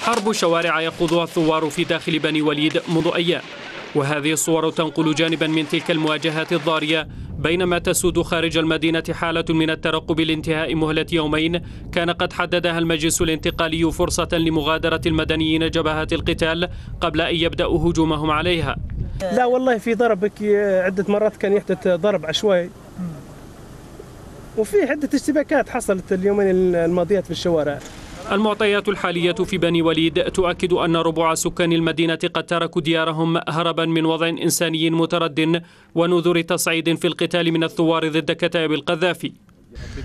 حرب شوارع يخوضها الثوار في داخل بني وليد منذ أيام، وهذه الصور تنقل جانبا من تلك المواجهات الضارية، بينما تسود خارج المدينة حالة من الترقب لانتهاء مهلة يومين كان قد حددها المجلس الانتقالي فرصة لمغادرة المدنيين جبهات القتال قبل أن يبدأوا هجومهم عليها. لا والله في ضرب عدة مرات كان يحدث ضرب عشوائي، وفي عدة اشتباكات حصلت اليومين الماضيات في الشوارع. المعطيات الحالية في بني وليد تؤكد أن ربع سكان المدينة قد تركوا ديارهم هربا من وضع إنساني مترد ونذور تصعيد في القتال من الثوار ضد كتائب القذافي.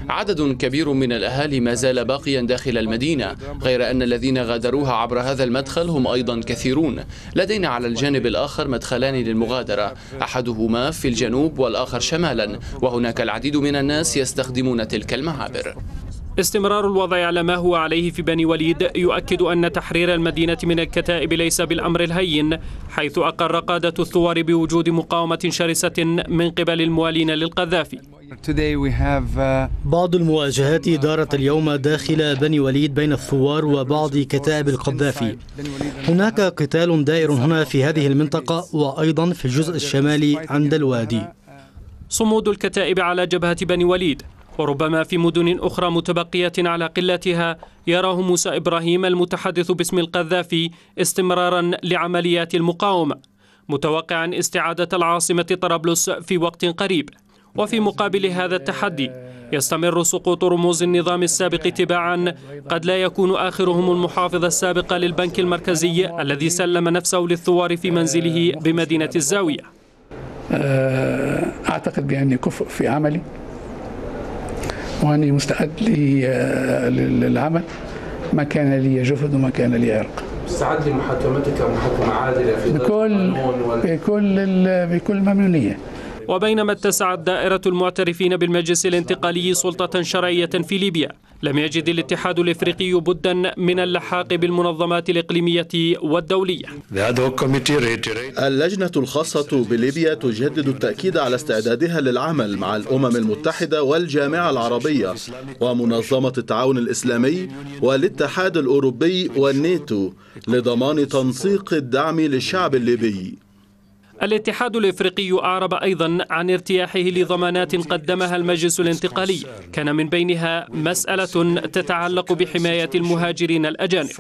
عدد كبير من الأهالي ما زال باقيا داخل المدينة، غير أن الذين غادروها عبر هذا المدخل هم أيضا كثيرون. لدينا على الجانب الآخر مدخلان للمغادرة، أحدهما في الجنوب والآخر شمالا، وهناك العديد من الناس يستخدمون تلك المعابر. استمرار الوضع على ما هو عليه في بني وليد يؤكد أن تحرير المدينة من الكتائب ليس بالأمر الهين، حيث أقر قادة الثوار بوجود مقاومة شرسة من قبل الموالين للقذافي. بعض المواجهات دارت اليوم داخل بني وليد بين الثوار وبعض كتائب القذافي. هناك قتال دائر هنا في هذه المنطقة وأيضا في الجزء الشمالي عند الوادي. صمود الكتائب على جبهة بني وليد، وربما في مدن أخرى متبقية على قلتها، يراه موسى إبراهيم المتحدث باسم القذافي استمرارا لعمليات المقاومة، متوقعا استعادة العاصمة طرابلس في وقت قريب. وفي مقابل هذا التحدي يستمر سقوط رموز النظام السابق تباعا، قد لا يكون آخرهم المحافظ السابق للبنك المركزي الذي سلم نفسه للثوار في منزله بمدينة الزاوية. أعتقد بأني كفء في عملي وأني مستعد للعمل، ما كان لي جهد وما كان لي عرق. مستعد لمحاكمتك محاكمة عادلة في بكل ممنونية. وبينما اتسعت دائرة المعترفين بالمجلس الانتقالي سلطة شرعية في ليبيا، لم يجد الاتحاد الإفريقي بدا من اللحاق بالمنظمات الإقليمية والدولية. اللجنة الخاصة بليبيا تجدد التأكيد على استعدادها للعمل مع الأمم المتحدة والجامعة العربية ومنظمة التعاون الإسلامي والاتحاد الأوروبي والناتو لضمان تنسيق الدعم للشعب الليبي. الاتحاد الإفريقي أعرب أيضا عن ارتياحه لضمانات قدمها المجلس الانتقالي، كان من بينها مسألة تتعلق بحماية المهاجرين الأجانب.